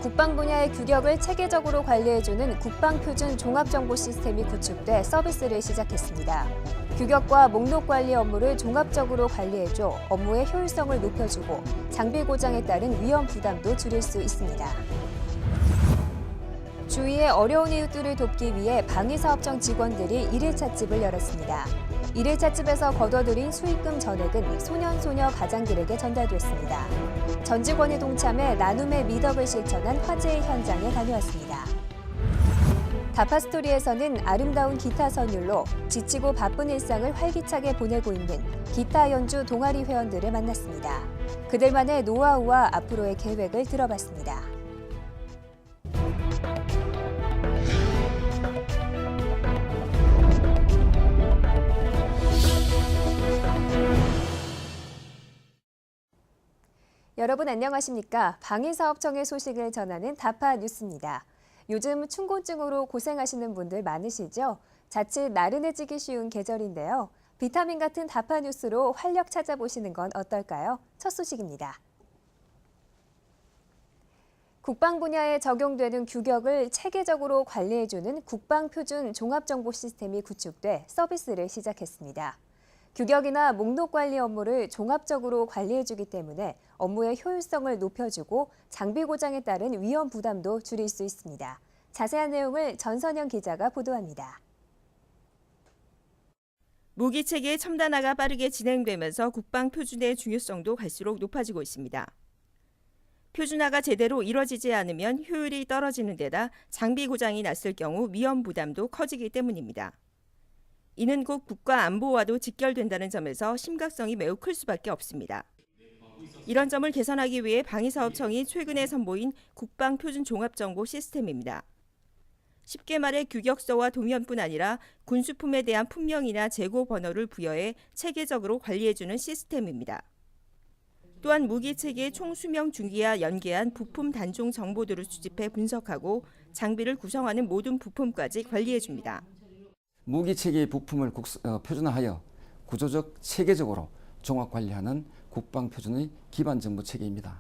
국방 분야의 규격을 체계적으로 관리해주는 국방표준 종합정보 시스템이 구축돼 서비스를 시작했습니다. 규격과 목록 관리 업무를 종합적으로 관리해줘 업무의 효율성을 높여주고 장비 고장에 따른 위험 부담도 줄일 수 있습니다. 주위의 어려운 이웃들을 돕기 위해 방위사업청 직원들이 일일 찻집을 열었습니다. 일일 찻집에서 거둬들인 수익금 전액은 소년소녀 가장들에게 전달됐습니다. 전 직원이 동참해 나눔의 미덕을 실천한 화제의 현장에 다녀왔습니다. 다파스토리에서는 아름다운 기타 선율로 지치고 바쁜 일상을 활기차게 보내고 있는 기타 연주 동아리 회원들을 만났습니다. 그들만의 노하우와 앞으로의 계획을 들어봤습니다. 여러분 안녕하십니까? 방위사업청의 소식을 전하는 다파 뉴스입니다. 요즘 춘곤증으로 고생하시는 분들 많으시죠? 자칫 나른해지기 쉬운 계절인데요. 비타민 같은 다파 뉴스로 활력 찾아보시는 건 어떨까요? 첫 소식입니다. 국방 분야에 적용되는 규격을 체계적으로 관리해주는 국방표준 종합정보 시스템이 구축돼 서비스를 시작했습니다. 규격이나 목록 관리 업무를 종합적으로 관리해주기 때문에 업무의 효율성을 높여주고 장비 고장에 따른 위험 부담도 줄일 수 있습니다. 자세한 내용을 전선영 기자가 보도합니다. 무기 체계의 첨단화가 빠르게 진행되면서 국방 표준의 중요성도 갈수록 높아지고 있습니다. 표준화가 제대로 이뤄지지 않으면 효율이 떨어지는 데다 장비 고장이 났을 경우 위험 부담도 커지기 때문입니다. 이는 곧 국가 안보와도 직결된다는 점에서 심각성이 매우 클 수밖에 없습니다. 이런 점을 개선하기 위해 방위사업청이 최근에 선보인 국방표준 종합정보 시스템입니다. 쉽게 말해 규격서와 도면뿐 아니라 군수품에 대한 품명이나 재고 번호를 부여해 체계적으로 관리해주는 시스템입니다. 또한 무기 체계의 총 수명 중기와 연계한 부품 단종 정보들을 수집해 분석하고 장비를 구성하는 모든 부품까지 관리해줍니다. 무기 체계의 부품을 표준화하여 구조적 체계적으로 종합 관리하는 국방표준의 기반 정보 체계입니다.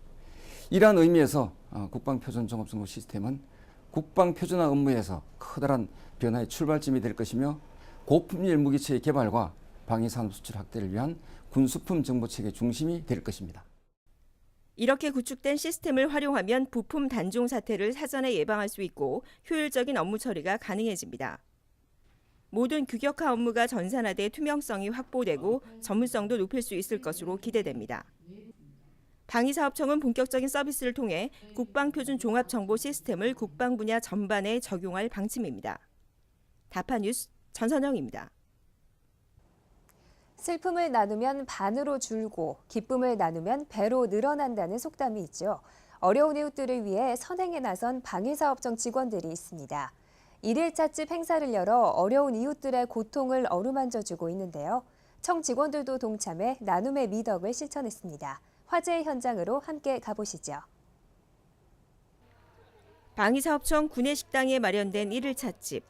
이러한 의미에서 국방표준 종합정보 시스템은 국방표준화 업무에서 커다란 변화의 출발점이 될 것이며 고품질 무기체의 개발과 방위산업 수출 확대를 위한 군수품 정보체계 중심이 될 것입니다. 이렇게 구축된 시스템을 활용하면 부품 단종 사태를 사전에 예방할 수 있고 효율적인 업무 처리가 가능해집니다. 모든 규격화 업무가 전산화돼 투명성이 확보되고 전문성도 높일 수 있을 것으로 기대됩니다. 방위사업청은 본격적인 서비스를 통해 국방표준 종합정보 시스템을 국방 분야 전반에 적용할 방침입니다. 다파뉴스 전선영입니다. 슬픔을 나누면 반으로 줄고 기쁨을 나누면 배로 늘어난다는 속담이 있죠. 어려운 이웃들을 위해 선행에 나선 방위사업청 직원들이 있습니다. 일일 찻집 행사를 열어 어려운 이웃들의 고통을 어루만져주고 있는데요. 청 직원들도 동참해 나눔의 미덕을 실천했습니다. 화제의 현장으로 함께 가보시죠. 방위사업청 구내식당에 마련된 일일 찻집.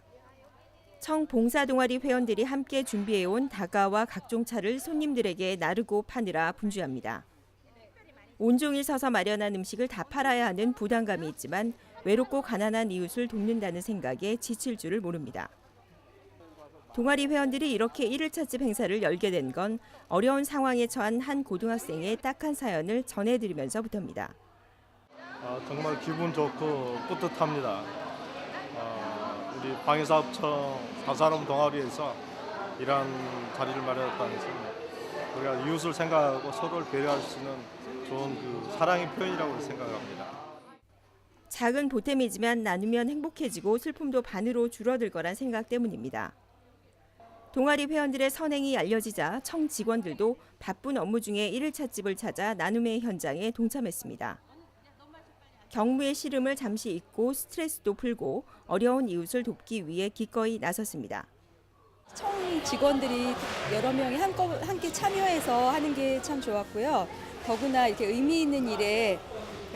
청 봉사동아리 회원들이 함께 준비해온 다가와 각종 차를 손님들에게 나르고 파느라 분주합니다. 온종일 서서 마련한 음식을 다 팔아야 하는 부담감이 있지만 외롭고 가난한 이웃을 돕는다는 생각에 지칠 줄을 모릅니다. 동아리 회원들이 이렇게 일일 찻집 행사를 열게 된 건 어려운 상황에 처한 한 고등학생의 딱한 사연을 전해드리면서부터입니다. 정말 기분 좋고 뿌듯합니다. 우리 방위사업청 사사람 동아리에서 이런 자리를 마련했다는 것은 우리가 이웃을 생각하고 서로를 배려할 수 있는 좋은 사랑의 표현이라고 생각합니다. 작은 보탬이지만 나누면 행복해지고 슬픔도 반으로 줄어들 거란 생각 때문입니다. 동아리 회원들의 선행이 알려지자 청 직원들도 바쁜 업무 중에 일일 찻집을 찾아 나눔의 현장에 동참했습니다. 경무의 시름을 잠시 잊고 스트레스도 풀고 어려운 이웃을 돕기 위해 기꺼이 나섰습니다. 청 직원들이 여러 명이 함께 참여해서 하는 게 참 좋았고요. 더구나 이렇게 의미 있는 일에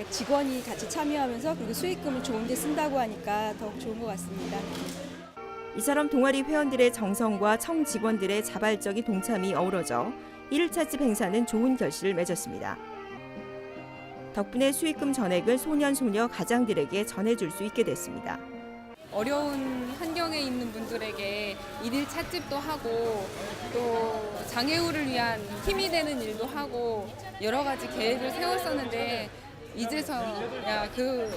직원이 같이 참여하면서 그리고 수익금을 좋은 데 쓴다고 하니까 더욱 좋은 것 같습니다. 이처럼 동아리 회원들의 정성과 청 직원들의 자발적인 동참이 어우러져 일일 찻집 행사는 좋은 결실을 맺었습니다. 덕분에 수익금 전액을 소년소녀 가장들에게 전해줄 수 있게 됐습니다. 어려운 환경에 있는 분들에게 일일 찻집도 하고 또 장애우를 위한 힘이 되는 일도 하고 여러 가지 계획을 세웠었는데 이제서야 그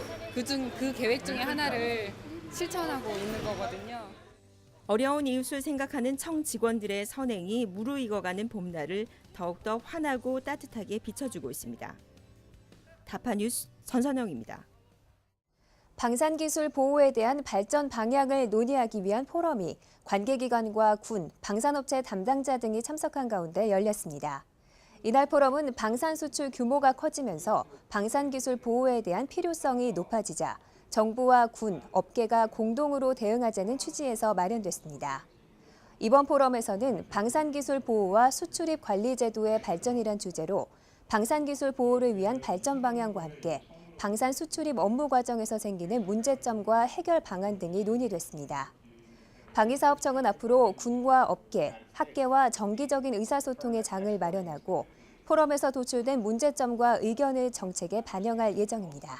계획 중에 하나를 실천하고 있는 거거든요. 어려운 이웃을 생각하는 청 직원들의 선행이 무르익어가는 봄날을 더욱더 환하고 따뜻하게 비춰주고 있습니다. 다파뉴스 전선영입니다. 방산기술 보호에 대한 발전 방향을 논의하기 위한 포럼이 관계기관과 군, 방산업체 담당자 등이 참석한 가운데 열렸습니다. 이날 포럼은 방산 수출 규모가 커지면서 방산기술 보호에 대한 필요성이 높아지자 정부와 군, 업계가 공동으로 대응하자는 취지에서 마련됐습니다. 이번 포럼에서는 방산기술 보호와 수출입 관리 제도의 발전이란 주제로 방산기술 보호를 위한 발전 방향과 함께 방산 수출입 업무 과정에서 생기는 문제점과 해결 방안 등이 논의됐습니다. 방위사업청은 앞으로 군과 업계, 학계와 정기적인 의사소통의 장을 마련하고 포럼에서 도출된 문제점과 의견을 정책에 반영할 예정입니다.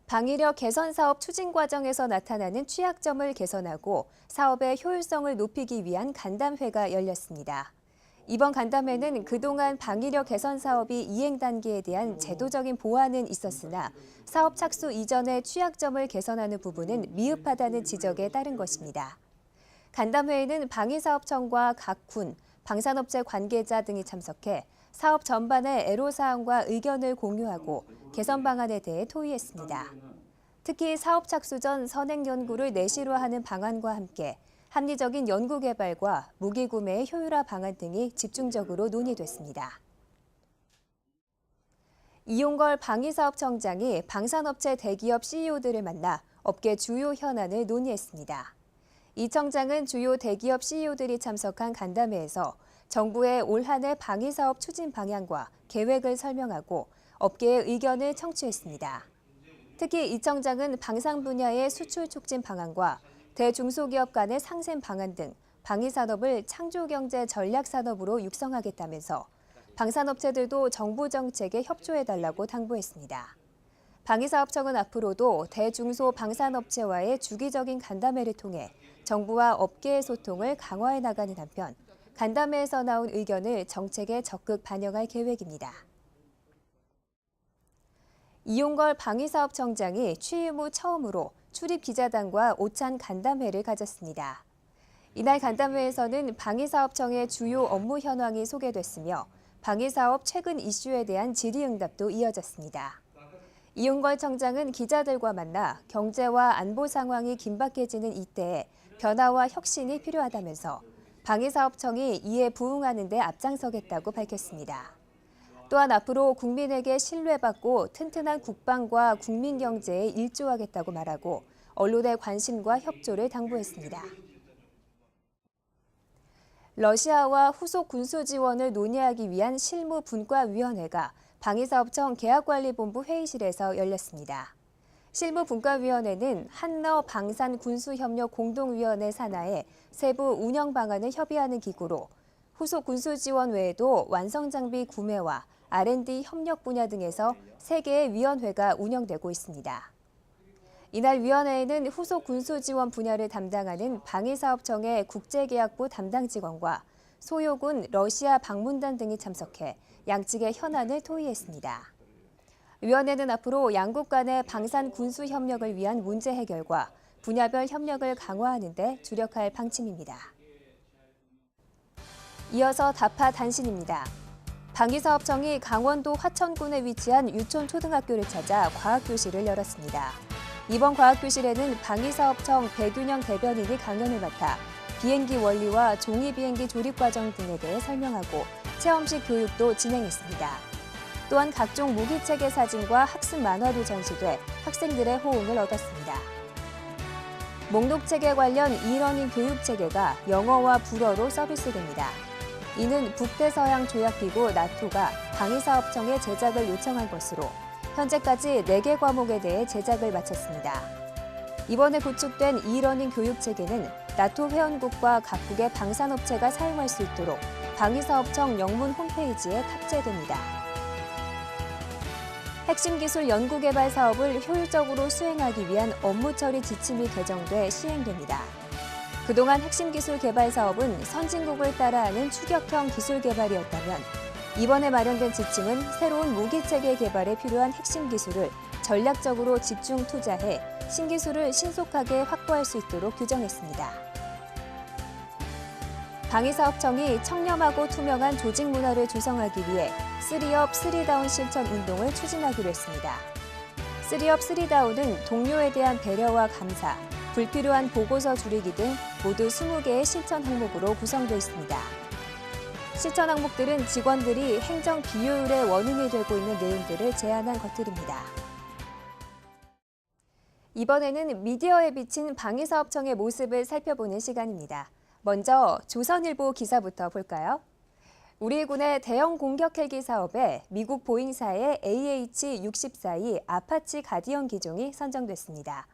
방위력 개선 사업 추진 과정에서 나타나는 취약점을 개선하고 사업의 효율성을 높이기 위한 간담회가 열렸습니다. 이번 간담회는 그동안 방위력 개선 사업이 이행 단계에 대한 제도적인 보완은 있었으나 사업 착수 이전의 취약점을 개선하는 부분은 미흡하다는 지적에 따른 것입니다. 간담회에는 방위사업청과 각 군, 방산업체 관계자 등이 참석해 사업 전반의 애로사항과 의견을 공유하고 개선 방안에 대해 토의했습니다. 특히 사업 착수 전 선행 연구를 내실화 하는 방안과 함께 합리적인 연구 개발과 무기 구매의 효율화 방안 등이 집중적으로 논의됐습니다. 이용걸 방위사업청장이 방산업체 대기업 CEO들을 만나 업계 주요 현안을 논의했습니다. 이 청장은 주요 대기업 CEO들이 참석한 간담회에서 정부의 올 한 해 방위사업 추진 방향과 계획을 설명하고 업계의 의견을 청취했습니다. 특히 이 청장은 방산 분야의 수출 촉진 방안과 대중소기업 간의 상생 방안 등 방위산업을 창조경제 전략산업으로 육성하겠다면서 방산업체들도 정부 정책에 협조해달라고 당부했습니다. 방위사업청은 앞으로도 대중소 방산업체와의 주기적인 간담회를 통해 정부와 업계의 소통을 강화해 나가는 한편 간담회에서 나온 의견을 정책에 적극 반영할 계획입니다. 이용걸 방위사업청장이 취임 후 처음으로 출입기자단과 오찬 간담회를 가졌습니다. 이날 간담회에서는 방위사업청의 주요 업무 현황이 소개됐으며 방위사업 최근 이슈에 대한 질의응답도 이어졌습니다. 이용걸 청장은 기자들과 만나 경제와 안보 상황이 긴박해지는 이때에 변화와 혁신이 필요하다면서 방위사업청이 이에 부응하는 데 앞장서겠다고 밝혔습니다. 또한 앞으로 국민에게 신뢰받고 튼튼한 국방과 국민 경제에 일조하겠다고 말하고 언론의 관심과 협조를 당부했습니다. 러시아와 후속 군수 지원을 논의하기 위한 실무분과위원회가 방위사업청 계약관리본부 회의실에서 열렸습니다. 실무분과위원회는 한러 방산군수협력 공동위원회 산하에 세부 운영 방안을 협의하는 기구로 후속 군수 지원 외에도 완성장비 구매와 R&D 협력 분야 등에서 3개의 위원회가 운영되고 있습니다. 이날 위원회에는 후속 군수 지원 분야를 담당하는 방위사업청의 국제계약부 담당 직원과 소요군 러시아 방문단 등이 참석해 양측의 현안을 토의했습니다. 위원회는 앞으로 양국 간의 방산 군수 협력을 위한 문제 해결과 분야별 협력을 강화하는 데 주력할 방침입니다. 이어서 다파 단신입니다. 방위사업청이 강원도 화천군에 위치한 유촌초등학교를 찾아 과학교실을 열었습니다. 이번 과학교실에는 방위사업청 배균영 대변인이 강연을 맡아 비행기 원리와 종이비행기 조립 과정 등에 대해 설명하고 체험식 교육도 진행했습니다. 또한 각종 무기체계 사진과 학습 만화도 전시돼 학생들의 호응을 얻었습니다. 목록체계 관련 e-러닝 교육체계가 영어와 불어로 서비스됩니다. 이는 북대서양 조약기구 나토가 방위사업청에 제작을 요청한 것으로 현재까지 4개 과목에 대해 제작을 마쳤습니다. 이번에 구축된 e-러닝 교육체계는 나토 회원국과 각국의 방산업체가 사용할 수 있도록 방위사업청 영문 홈페이지에 탑재됩니다. 핵심 기술 연구개발 사업을 효율적으로 수행하기 위한 업무 처리 지침이 개정돼 시행됩니다. 그동안 핵심 기술 개발 사업은 선진국을 따라하는 추격형 기술 개발이었다면 이번에 마련된 지침은 새로운 무기체계 개발에 필요한 핵심 기술을 전략적으로 집중 투자해 신기술을 신속하게 확보할 수 있도록 규정했습니다. 방위사업청이 청렴하고 투명한 조직 문화를 조성하기 위해 3업 3다운 실천 운동을 추진하기로 했습니다. 3업 3다운은 동료에 대한 배려와 감사, 불필요한 보고서 줄이기 등 모두 20개의 실천 항목으로 구성되어 있습니다. 실천 항목들은 직원들이 행정 비효율의 원인이 되고 있는 내용들을 제안한 것들입니다. 이번에는 미디어에 비친 방위사업청의 모습을 살펴보는 시간입니다. 먼저 조선일보 기사부터 볼까요? 우리 군의 대형 공격 헬기 사업에 미국 보잉사의 AH-64E 아파치 가디언 기종이 선정됐습니다.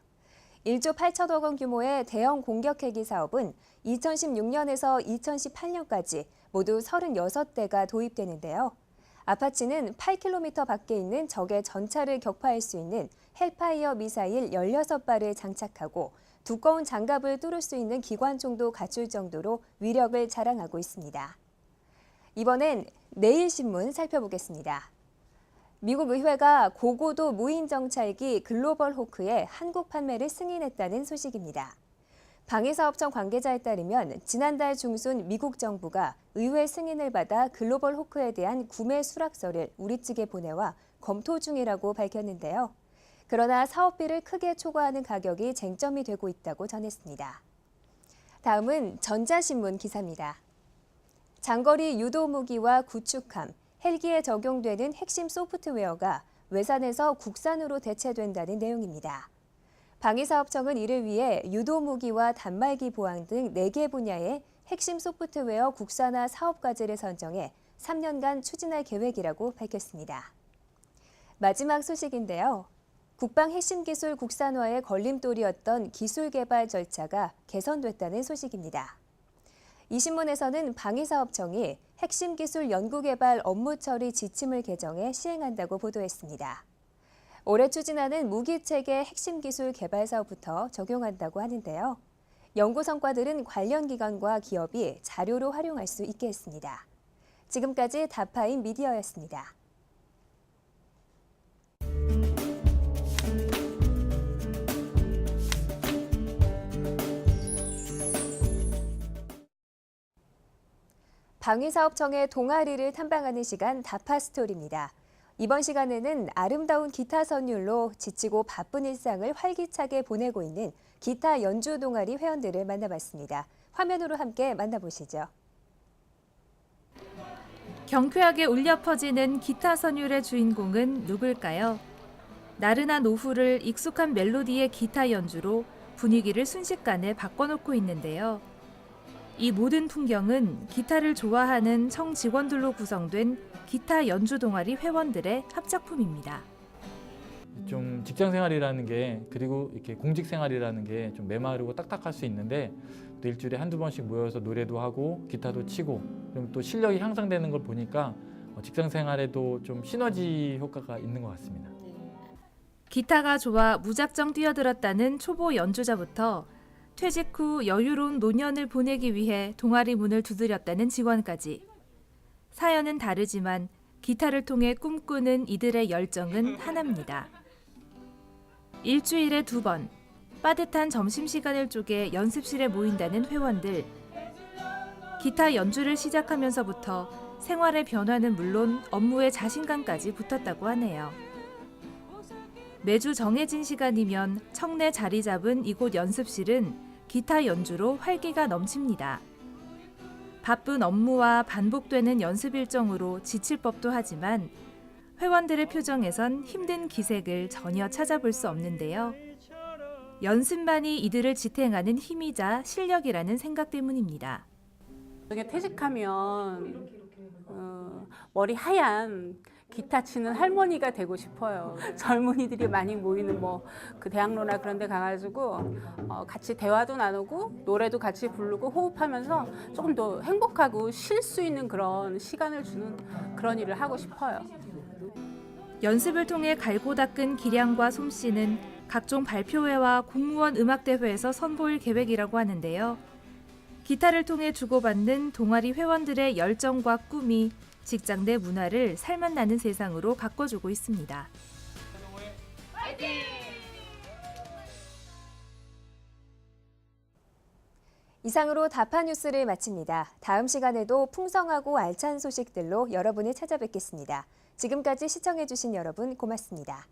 1조 8천억 원 규모의 대형 공격 헬기 사업은 2016년에서 2018년까지 모두 36대가 도입되는데요. 아파치는 8km 밖에 있는 적의 전차를 격파할 수 있는 헬파이어 미사일 16발을 장착하고 두꺼운 장갑을 뚫을 수 있는 기관총도 갖출 정도로 위력을 자랑하고 있습니다. 이번엔 내일신문 살펴보겠습니다. 미국 의회가 고고도 무인 정찰기 글로벌 호크의 한국 판매를 승인했다는 소식입니다. 방위사업청 관계자에 따르면 지난달 중순 미국 정부가 의회 승인을 받아 글로벌 호크에 대한 구매 수락서를 우리 측에 보내와 검토 중이라고 밝혔는데요. 그러나 사업비를 크게 초과하는 가격이 쟁점이 되고 있다고 전했습니다. 다음은 전자신문 기사입니다. 장거리 유도 무기와 구축함, 헬기에 적용되는 핵심 소프트웨어가 외산에서 국산으로 대체된다는 내용입니다. 방위사업청은 이를 위해 유도 무기와 단말기 보안 등 4개 분야의 핵심 소프트웨어 국산화 사업 과제를 선정해 3년간 추진할 계획이라고 밝혔습니다. 마지막 소식인데요. 국방 핵심 기술 국산화의 걸림돌이었던 기술 개발 절차가 개선됐다는 소식입니다. 이 신문에서는 방위사업청이 핵심 기술 연구개발 업무 처리 지침을 개정해 시행한다고 보도했습니다. 올해 추진하는 무기체계 핵심 기술 개발 사업부터 적용한다고 하는데요. 연구 성과들은 관련 기관과 기업이 자료로 활용할 수 있게 했습니다. 지금까지 다파인 미디어였습니다. 방위사업청의 동아리를 탐방하는 시간 다파스토리입니다. 이번 시간에는 아름다운 기타 선율로 지치고 바쁜 일상을 활기차게 보내고 있는 기타 연주 동아리 회원들을 만나봤습니다. 화면으로 함께 만나보시죠. 경쾌하게 울려 퍼지는 기타 선율의 주인공은 누굴까요? 나른한 오후를 익숙한 멜로디의 기타 연주로 분위기를 순식간에 바꿔놓고 있는데요. 이 모든 풍경은 기타를 좋아하는 청 직원들로 구성된 기타 연주 동아리 회원들의 합작품입니다. 좀 직장 생활이라는 게 그리고 이렇게 공직 생활이라는 게 좀 메마르고 딱딱할 수 있는데 또 일주일에 한두 번씩 모여서 노래도 하고 기타도 치고 그럼 또 실력이 향상되는 걸 보니까 직장 생활에도 좀 시너지 효과가 있는 것 같습니다. 기타가 좋아 무작정 뛰어들었다는 초보 연주자부터 퇴직 후 여유로운 노년을 보내기 위해 동아리 문을 두드렸다는 직원까지. 사연은 다르지만 기타를 통해 꿈꾸는 이들의 열정은 하나입니다. 일주일에 2번, 빠듯한 점심시간을 쪼개 연습실에 모인다는 회원들. 기타 연주를 시작하면서부터 생활의 변화는 물론 업무의 자신감까지 붙었다고 하네요. 매주 정해진 시간이면 청내 자리 잡은 이곳 연습실은 기타 연주로 활기가 넘칩니다. 바쁜 업무와 반복되는 연습 일정으로 지칠 법도 하지만 회원들의 표정에선 힘든 기색을 전혀 찾아볼 수 없는데요. 연습만이 이들을 지탱하는 힘이자 실력이라는 생각 때문입니다. 나중에 퇴직하면 머리 하얀 기타 치는 할머니가 되고 싶어요. 젊은이들이 많이 모이는 그 대학로나 그런 데 가가지고 같이 대화도 나누고 노래도 같이 부르고 호흡하면서 조금 더 행복하고 쉴 수 있는 그런 시간을 주는 그런 일을 하고 싶어요. 연습을 통해 갈고 닦은 기량과 솜씨는 각종 발표회와 공무원 음악대회에서 선보일 계획이라고 하는데요. 기타를 통해 주고받는 동아리 회원들의 열정과 꿈이 직장 내 문화를 살맛나는 세상으로 바꿔주고 있습니다. 이상으로 다파 뉴스를 마칩니다. 다음 시간에도 풍성하고 알찬 소식들로 여러분을 찾아뵙겠습니다. 지금까지 시청해주신 여러분 고맙습니다.